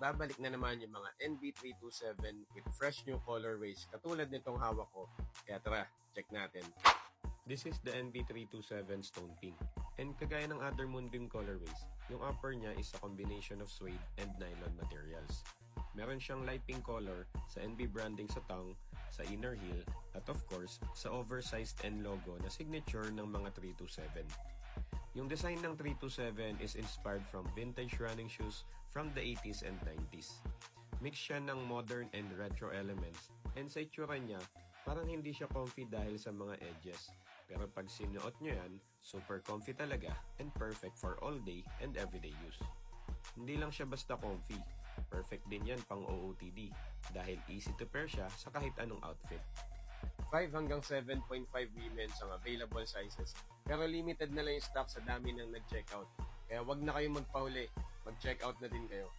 Babalik na naman yung mga NB327 with fresh new colorways katulad nitong hawak ko. Kaya tara, check natin. This is the NB327 Stone Pink. And kagaya ng other Moonbeam colorways, yung upper niya is a combination of suede and nylon materials. Meron siyang light pink color sa NB branding sa tongue, sa inner heel, at of course, sa oversized N logo na signature ng mga 327. Yung design ng 327 is inspired from vintage running shoes from the 80s and 90s. Mix siya ng modern and retro elements, and sa itsura niya, parang hindi siya comfy dahil sa mga edges. Pero pag sinuot nyo yan, super comfy talaga and perfect for all day and everyday use. Hindi lang siya basta comfy, perfect din yan pang OOTD dahil easy to pair siya sa kahit anong outfit. 5 hanggang 7.5 women's ang available sizes, pero limited na lang yung stock sa dami ng nag-checkout. Kaya wag na kayong magpahuli, mag-checkout na din kayo.